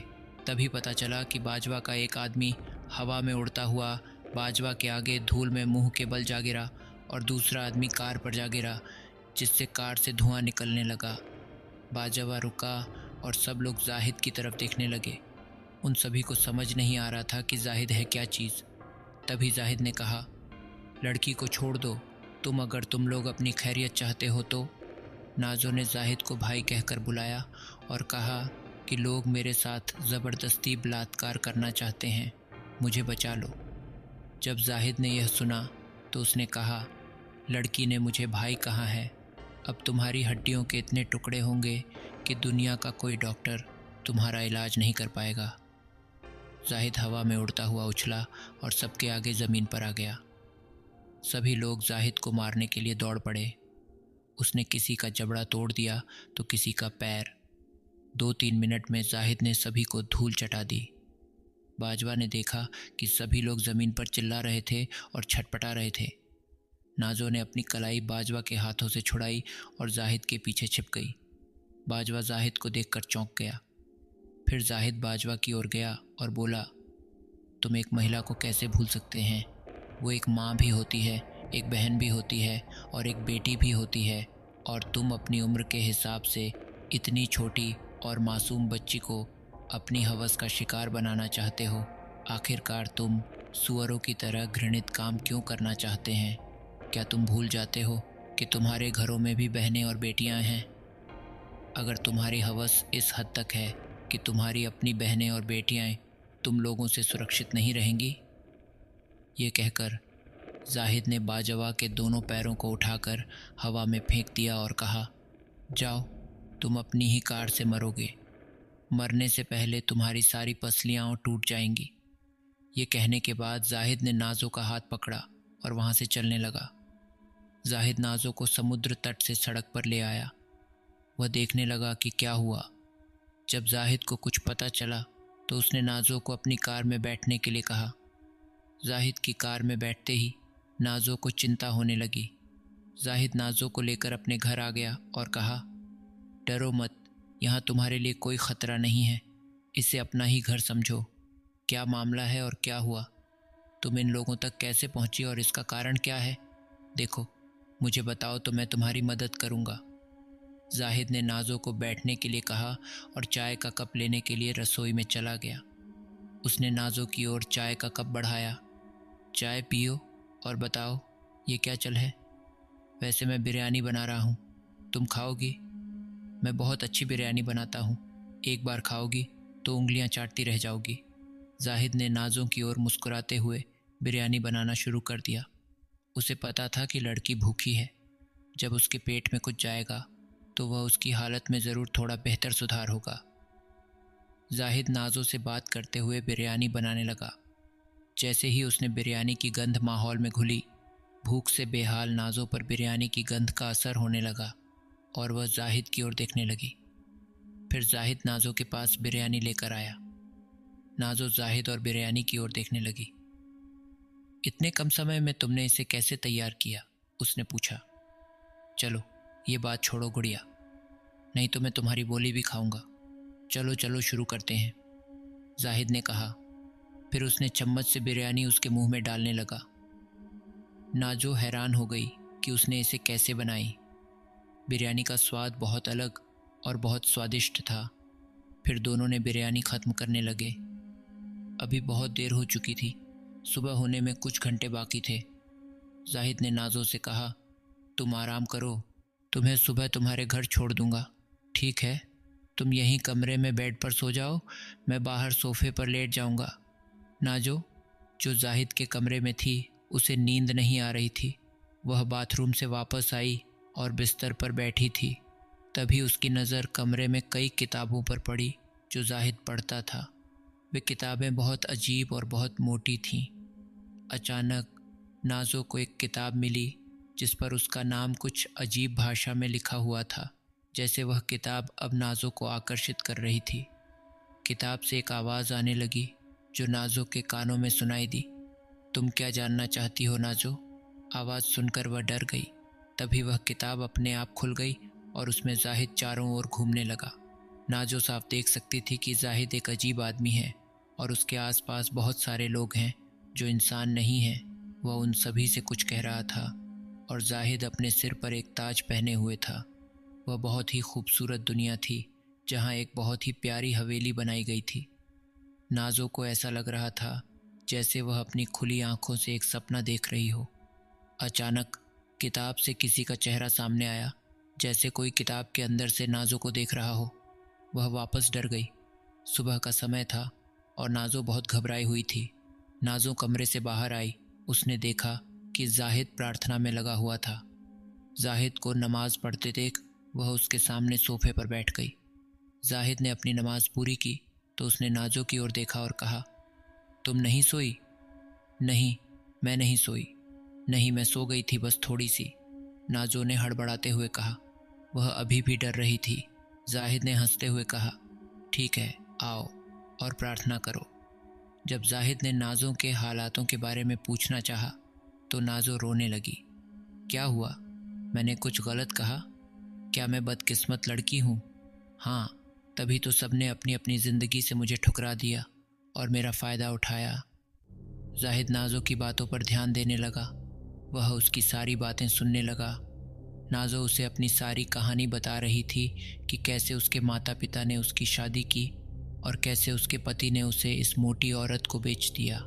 तभी पता चला कि बाजवा का एक आदमी हवा में उड़ता हुआ बाजवा के आगे धूल में मुंह के बल जा गिरा, और दूसरा आदमी कार पर जा गिरा, जिससे कार से धुआं निकलने लगा। बाजवा रुका और सब लोग जाहिद की तरफ देखने लगे। उन सभी को समझ नहीं आ रहा था कि जाहिद है क्या चीज़। तभी जाहिद ने कहा, लड़की को छोड़ दो, तुम लोग अपनी खैरियत चाहते हो तो। नाजो ने जाहिद को भाई कहकर बुलाया और कहा कि लोग मेरे साथ ज़बरदस्ती बलात्कार करना चाहते हैं, मुझे बचा लो। जब जाहिद ने यह सुना तो उसने कहा, लड़की ने मुझे भाई कहा है, अब तुम्हारी हड्डियों के इतने टुकड़े होंगे कि दुनिया का कोई डॉक्टर तुम्हारा इलाज नहीं कर पाएगा। जाहिद हवा में उड़ता हुआ उछला और सबके आगे ज़मीन पर आ गया। सभी लोग जाहिद को मारने के लिए दौड़ पड़े। उसने किसी का जबड़ा तोड़ दिया तो किसी का पैर। 2-3 मिनट में जाहिद ने सभी को धूल चटा दी। बाजवा ने देखा कि सभी लोग ज़मीन पर चिल्ला रहे थे और छटपटा रहे थे। नाजो ने अपनी कलाई बाजवा के हाथों से छुड़ाई और जाहिद के पीछे छिप गई। बाजवा जाहिद को देखकर चौंक गया। फिर जाहिद बाजवा की ओर गया और बोला, तुम एक महिला को कैसे भूल सकते हैं? वो एक माँ भी होती है, एक बहन भी होती है और एक बेटी भी होती है, और तुम अपनी उम्र के हिसाब से इतनी छोटी और मासूम बच्ची को अपनी हवस का शिकार बनाना चाहते हो। आखिरकार तुम सुअरों की तरह घृणित काम क्यों करना चाहते हैं? क्या तुम भूल जाते हो कि तुम्हारे घरों में भी बहनें और बेटियां हैं? अगर तुम्हारी हवस इस हद तक है कि तुम्हारी अपनी बहनें और बेटियां तुम लोगों से सुरक्षित नहीं रहेंगी। ये कहकर जाहिद ने बाजवा के दोनों पैरों को उठाकर हवा में फेंक दिया और कहा, जाओ, तुम अपनी ही कार से मरोगे। मरने से पहले तुम्हारी सारी पसलियाँ टूट जाएंगी। ये कहने के बाद जाहिद ने नाजो का हाथ पकड़ा और वहाँ से चलने लगा। जाहिद नाजो को समुद्र तट से सड़क पर ले आया। वह देखने लगा कि क्या हुआ। जब जाहिद को कुछ पता चला तो उसने नाजो को अपनी कार में बैठने के लिए कहा। जाहिद की कार में बैठते ही नाजो को चिंता होने लगी। जाहिद नाजो को लेकर अपने घर आ गया और कहा, डरो मत, यहाँ तुम्हारे लिए कोई ख़तरा नहीं है, इसे अपना ही घर समझो। क्या मामला है और क्या हुआ? तुम इन लोगों तक कैसे पहुँची और इसका कारण क्या है? देखो, मुझे बताओ तो मैं तुम्हारी मदद करूँगा। जाहिद ने नाजो को बैठने के लिए कहा और चाय का कप लेने के लिए रसोई में चला गया। उसने नाजो की ओर चाय का कप बढ़ाया। चाय पियो और बताओ, ये क्या चल है? वैसे मैं बिरयानी बना रहा हूँ, तुम खाओगी? मैं बहुत अच्छी बिरयानी बनाता हूँ, एक बार खाओगी तो उंगलियाँ चाटती रह जाओगी। जाहिद ने नाज़ों की ओर मुस्कुराते हुए बिरयानी बनाना शुरू कर दिया। उसे पता था कि लड़की भूखी है। जब उसके पेट में कुछ जाएगा तो वह उसकी हालत में ज़रूर थोड़ा बेहतर सुधार होगा। जाहिद नाज़ों से बात करते हुए बिरयानी बनाने लगा। जैसे ही उसने बिरयानी की गंध माहौल में घुली, भूख से बेहाल नाज़ों पर बिरयानी की गंध का असर होने लगा और वह जाहिद की ओर देखने लगी। फिर जाहिद नाज़ों के पास बिरयानी लेकर आया। नाज़ो जाहिद और बिरयानी की ओर देखने लगी। इतने कम समय में तुमने इसे कैसे तैयार किया? उसने पूछा। चलो ये बात छोड़ो गुड़िया, नहीं तो मैं तुम्हारी बोली भी खाऊंगा। चलो चलो शुरू करते हैं, जाहिद ने कहा। फिर उसने चम्मच से बिरयानी उसके मुंह में डालने लगा। नाज़ो हैरान हो गई कि उसने इसे कैसे बनाई। बिरयानी का स्वाद बहुत अलग और बहुत स्वादिष्ट था। फिर दोनों ने बिरयानी ख़त्म करने लगे। अभी बहुत देर हो चुकी थी, सुबह होने में कुछ घंटे बाकी थे। जाहिद ने नाज़ो से कहा, तुम आराम करो, तुम्हें सुबह तुम्हारे घर छोड़ दूंगा, ठीक है? तुम यहीं कमरे में बेड पर सो जाओ, मैं बाहर सोफे पर लेट जाऊंगा। नाज़ो, जो जाहिद के कमरे में थी, उसे नींद नहीं आ रही थी। वह बाथरूम से वापस आई और बिस्तर पर बैठी थी। तभी उसकी नज़र कमरे में कई किताबों पर पड़ी जो जाहिद पढ़ता था। वे किताबें बहुत अजीब और बहुत मोटी थीं। अचानक नाज़ो को एक किताब मिली जिस पर उसका नाम कुछ अजीब भाषा में लिखा हुआ था, जैसे वह किताब अब नाज़ो को आकर्षित कर रही थी। किताब से एक आवाज़ आने लगी जो नाज़ो के कानों में सुनाई दी। तुम क्या जानना चाहती हो नाज़ो? आवाज़ सुनकर वह डर गई। तभी वह किताब अपने आप खुल गई और उसमें जाहिद चारों ओर घूमने लगा। नाज़ो साफ देख सकती थी कि जाहिद एक अजीब आदमी है और उसके आसपास बहुत सारे लोग हैं जो इंसान नहीं हैं। वह उन सभी से कुछ कह रहा था और जाहिद अपने सिर पर एक ताज पहने हुए था। वह बहुत ही खूबसूरत दुनिया थी जहाँ एक बहुत ही प्यारी हवेली बनाई गई थी। नाज़ो को ऐसा लग रहा था जैसे वह अपनी खुली आंखों से एक सपना देख रही हो। अचानक किताब से किसी का चेहरा सामने आया, जैसे कोई किताब के अंदर से नाज़ो को देख रहा हो। वह वापस डर गई। सुबह का समय था और नाज़ो बहुत घबराई हुई थी। नाज़ो कमरे से बाहर आई। उसने देखा कि जाहिद प्रार्थना में लगा हुआ था। जाहिद को नमाज पढ़ते देख वह उसके सामने सोफे पर बैठ गई। जाहिद ने अपनी नमाज पूरी की तो उसने नाज़ो की ओर देखा और कहा, तुम नहीं सोई? नहीं, मैं नहीं सोई। नहीं, मैं सो गई थी, बस थोड़ी सी, नाज़ो ने हड़बड़ाते हुए कहा। वह अभी भी डर रही थी। जाहिद ने हंसते हुए कहा, ठीक है, आओ और प्रार्थना करो। जब जाहिद ने नाज़ो के हालातों के बारे में पूछना चाहा तो नाज़ो रोने लगी। क्या हुआ? मैंने कुछ गलत कहा? क्या मैं बदकिस्मत लड़की हूँ? हाँ, तभी तो सबने अपनी अपनी ज़िंदगी से मुझे ठुकरा दिया और मेरा फ़ायदा उठाया। जाहिद नाज़ो की बातों पर ध्यान देने लगा। वह उसकी सारी बातें सुनने लगा। नाज़ो उसे अपनी सारी कहानी बता रही थी कि कैसे उसके माता पिता ने उसकी शादी की और कैसे उसके पति ने उसे इस मोटी औरत को बेच दिया।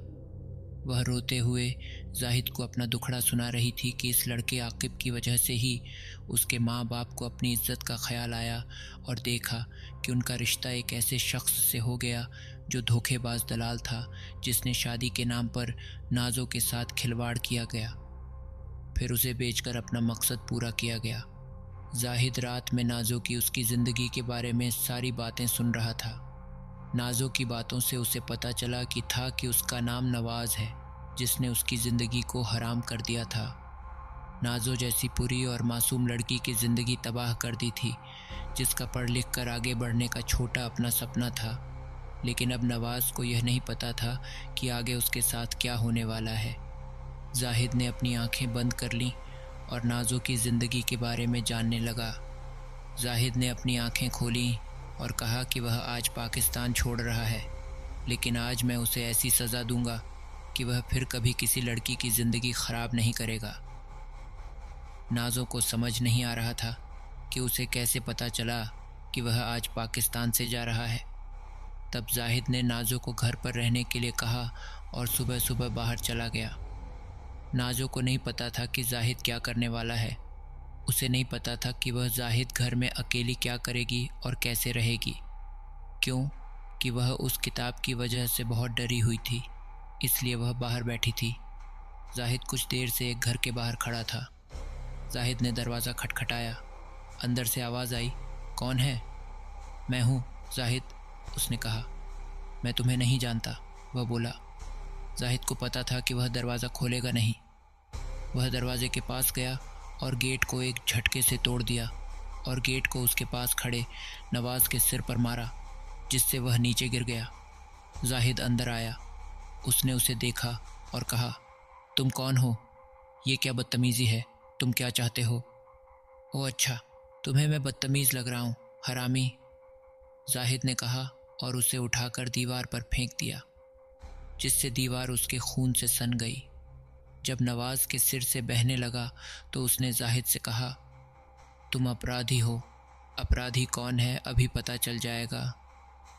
वह रोते हुए जाहिद को अपना दुखड़ा सुना रही थी कि इस लड़के आकिब की वजह से ही उसके माँ बाप को अपनी इज्जत का ख्याल आया और देखा कि उनका रिश्ता एक ऐसे शख्स से हो गया जो धोखेबाज दलाल था, जिसने शादी के नाम पर नाज़ो के साथ खिलवाड़ किया गया। फिर उसे बेचकर अपना मकसद पूरा किया गया। जाहिद रात में नाज़ो की उसकी ज़िंदगी के बारे में सारी बातें सुन रहा था। नाज़ो की बातों से उसे पता चला कि उसका नाम नवाज़ है, जिसने उसकी ज़िंदगी को हराम कर दिया था। नाज़ो जैसी पूरी और मासूम लड़की की ज़िंदगी तबाह कर दी थी, जिसका पढ़ लिख कर आगे बढ़ने का छोटा अपना सपना था। लेकिन अब नवाज़ को यह नहीं पता था कि आगे उसके साथ क्या होने वाला है। जाहिद ने अपनी आंखें बंद कर लीं और नाज़ो की ज़िंदगी के बारे में जानने लगा। जाहिद ने अपनी आंखें खोलीं और कहा कि वह आज पाकिस्तान छोड़ रहा है, लेकिन आज मैं उसे ऐसी सज़ा दूंगा कि वह फिर कभी किसी लड़की की ज़िंदगी ख़राब नहीं करेगा। नाज़ो को समझ नहीं आ रहा था कि उसे कैसे पता चला कि वह आज पाकिस्तान से जा रहा है। तब जाहिद ने नाज़ो को घर पर रहने के लिए कहा और सुबह सुबह बाहर चला गया। नाज़ो को नहीं पता था कि जाहिद क्या करने वाला है। उसे नहीं पता था कि वह जाहिद घर में अकेली क्या करेगी और कैसे रहेगी। क्यों कि वह उस किताब की वजह से बहुत डरी हुई थी, इसलिए वह बाहर बैठी थी। जाहिद कुछ देर से एक घर के बाहर खड़ा था। जाहिद ने दरवाज़ा खटखटाया। अंदर से आवाज़ आई, कौन है? मैं हूँ जाहिद, उसने कहा। मैं तुम्हें नहीं जानता, वह बोला। जाहिद को पता था कि वह दरवाज़ा खोलेगा नहीं। वह दरवाजे के पास गया और गेट को एक झटके से तोड़ दिया और गेट को उसके पास खड़े नवाज के सिर पर मारा, जिससे वह नीचे गिर गया। जाहिद अंदर आया। उसने उसे देखा और कहा, तुम कौन हो? ये क्या बदतमीज़ी है? तुम क्या चाहते हो? ओह अच्छा, तुम्हें मैं बदतमीज़ लग रहा हूँ, हरामी, जाहिद ने कहा और उसे उठाकर दीवार पर फेंक दिया, जिससे दीवार उसके खून से सन गई। जब नवाज के सिर से बहने लगा तो उसने जाहिद से कहा, तुम अपराधी हो। अपराधी कौन है अभी पता चल जाएगा।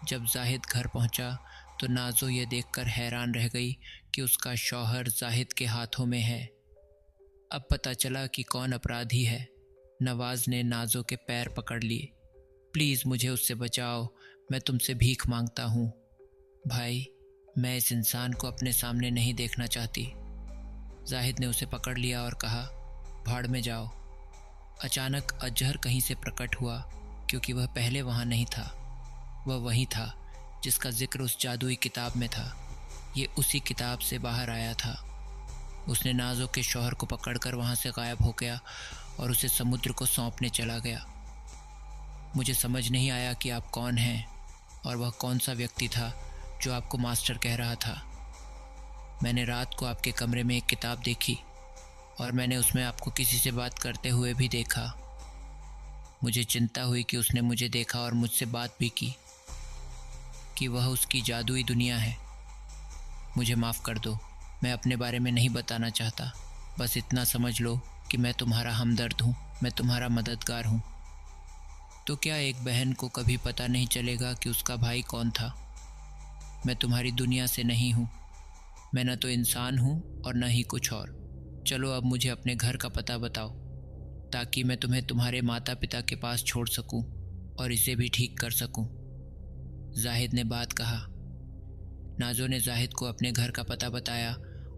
जब जाहिद घर पहुंचा तो नाजो ये देखकर हैरान रह गई कि उसका शौहर जाहिद के हाथों में है। अब पता चला कि कौन अपराधी है। नवाज ने नाजो के पैर पकड़ लिए। प्लीज़ मुझे उससे बचाओ, मैं तुमसे भीख मांगता हूँ। भाई, मैं इस इंसान को अपने सामने नहीं देखना चाहती। जाहिद ने उसे पकड़ लिया और कहा, भाड़ में जाओ। अचानक अजहर कहीं से प्रकट हुआ, क्योंकि वह पहले वहाँ नहीं था। वह वही था जिसका जिक्र उस जादुई किताब में था। ये उसी किताब से बाहर आया था। उसने नाजो के शौहर को पकड़कर वहाँ से गायब हो गया और उसे समुद्र को सौंपने चला गया। मुझे समझ नहीं आया कि आप कौन हैं और वह कौन सा व्यक्ति था जो आपको मास्टर कह रहा था। मैंने रात को आपके कमरे में एक किताब देखी और मैंने उसमें आपको किसी से बात करते हुए भी देखा। मुझे चिंता हुई कि उसने मुझे देखा और मुझसे बात भी की, कि वह उसकी जादुई दुनिया है। मुझे माफ़ कर दो, मैं अपने बारे में नहीं बताना चाहता। बस इतना समझ लो कि मैं तुम्हारा हमदर्द हूँ, मैं तुम्हारा मददगार हूँ। तो क्या एक बहन को कभी पता नहीं चलेगा कि उसका भाई कौन था? मैं तुम्हारी दुनिया से नहीं हूँ। मैं न तो इंसान हूँ और न ही कुछ और। चलो अब मुझे अपने घर का पता बताओ, ताकि मैं तुम्हें तुम्हारे माता पिता के पास छोड़ सकूं और इसे भी ठीक कर सकूं। जाहिद ने बात कहा। नाजो ने जाहिद को अपने घर का पता बताया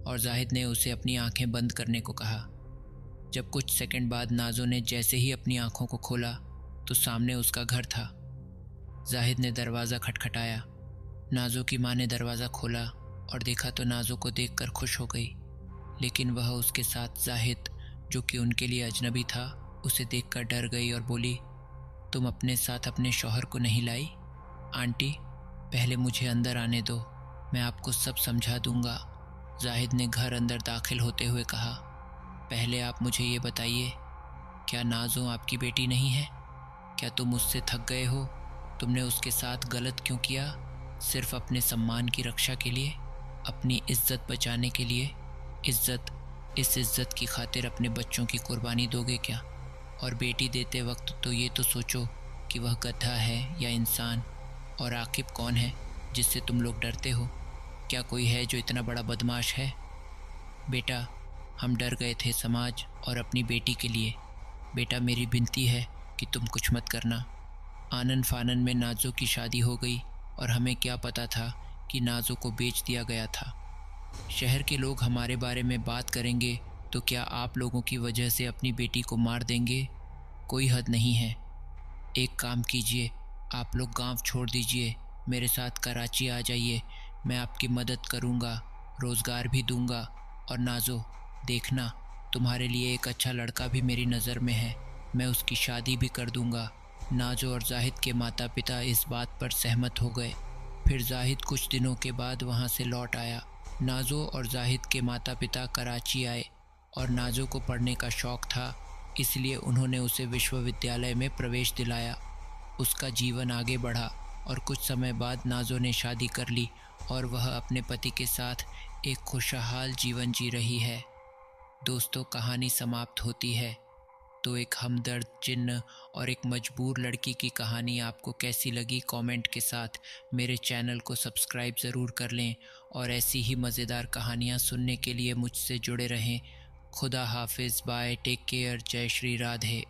और जाहिद ने उसे अपनी आंखें बंद करने को कहा। जब कुछ सेकंड बाद नाजो ने जैसे ही अपनी आंखों को खोला तो सामने उसका घर था। जाहिद ने दरवाज़ा खटखटाया। नाजो की माँ ने दरवाज़ा खोला और देखा तो नाजो को देखकर खुश हो गई, लेकिन वह उसके साथ जाहिद, जो कि उनके लिए अजनबी था, उसे देखकर डर गई और बोली, तुम अपने साथ अपने शौहर को नहीं लाई? आंटी, पहले मुझे अंदर आने दो, मैं आपको सब समझा दूंगा, जाहिद ने घर अंदर दाखिल होते हुए कहा। पहले आप मुझे ये बताइए, क्या नाजो आपकी बेटी नहीं है? क्या तुम उससे थक गए हो? तुमने उसके साथ गलत क्यों किया? सिर्फ अपने सम्मान की रक्षा के लिए, अपनी इज्जत बचाने के लिए? इस इज्जत की खातिर अपने बच्चों की कुर्बानी दोगे क्या? और बेटी देते वक्त तो ये तो सोचो कि वह गधा है या इंसान, और आकिब कौन है जिससे तुम लोग डरते हो? क्या कोई है जो इतना बड़ा बदमाश है? बेटा, हम डर गए थे समाज और अपनी बेटी के लिए। बेटा, मेरी विनती है कि तुम कुछ मत करना। आनन फानन में नाजो की शादी हो गई और हमें क्या पता था कि नाजो को बेच दिया गया था। शहर के लोग हमारे बारे में बात करेंगे तो क्या आप लोगों की वजह से अपनी बेटी को मार देंगे? कोई हद नहीं है। एक काम कीजिए, आप लोग गांव छोड़ दीजिए, मेरे साथ कराची आ जाइए, मैं आपकी मदद करूंगा, रोज़गार भी दूंगा। और नाजो, देखना, तुम्हारे लिए एक अच्छा लड़का भी मेरी नज़र में है, मैं उसकी शादी भी कर दूंगा। नाजो और जाहिद के माता पिता इस बात पर सहमत हो गए। फिर जाहिद कुछ दिनों के बाद वहाँ से लौट आया। नाजो और जाहिद के माता पिता कराची आए और नाजो को पढ़ने का शौक़ था, इसलिए उन्होंने उसे विश्वविद्यालय में प्रवेश दिलाया। उसका जीवन आगे बढ़ा और कुछ समय बाद नाजो ने शादी कर ली और वह अपने पति के साथ एक खुशहाल जीवन जी रही है। दोस्तों, कहानी समाप्त होती है। तो एक हमदर्द जिन्न और एक मजबूर लड़की की कहानी आपको कैसी लगी, कमेंट के साथ मेरे चैनल को सब्सक्राइब ज़रूर कर लें और ऐसी ही मज़ेदार कहानियाँ सुनने के लिए मुझसे जुड़े रहें। खुदा हाफिज़, बाय, टेक केयर, जय श्री राधे।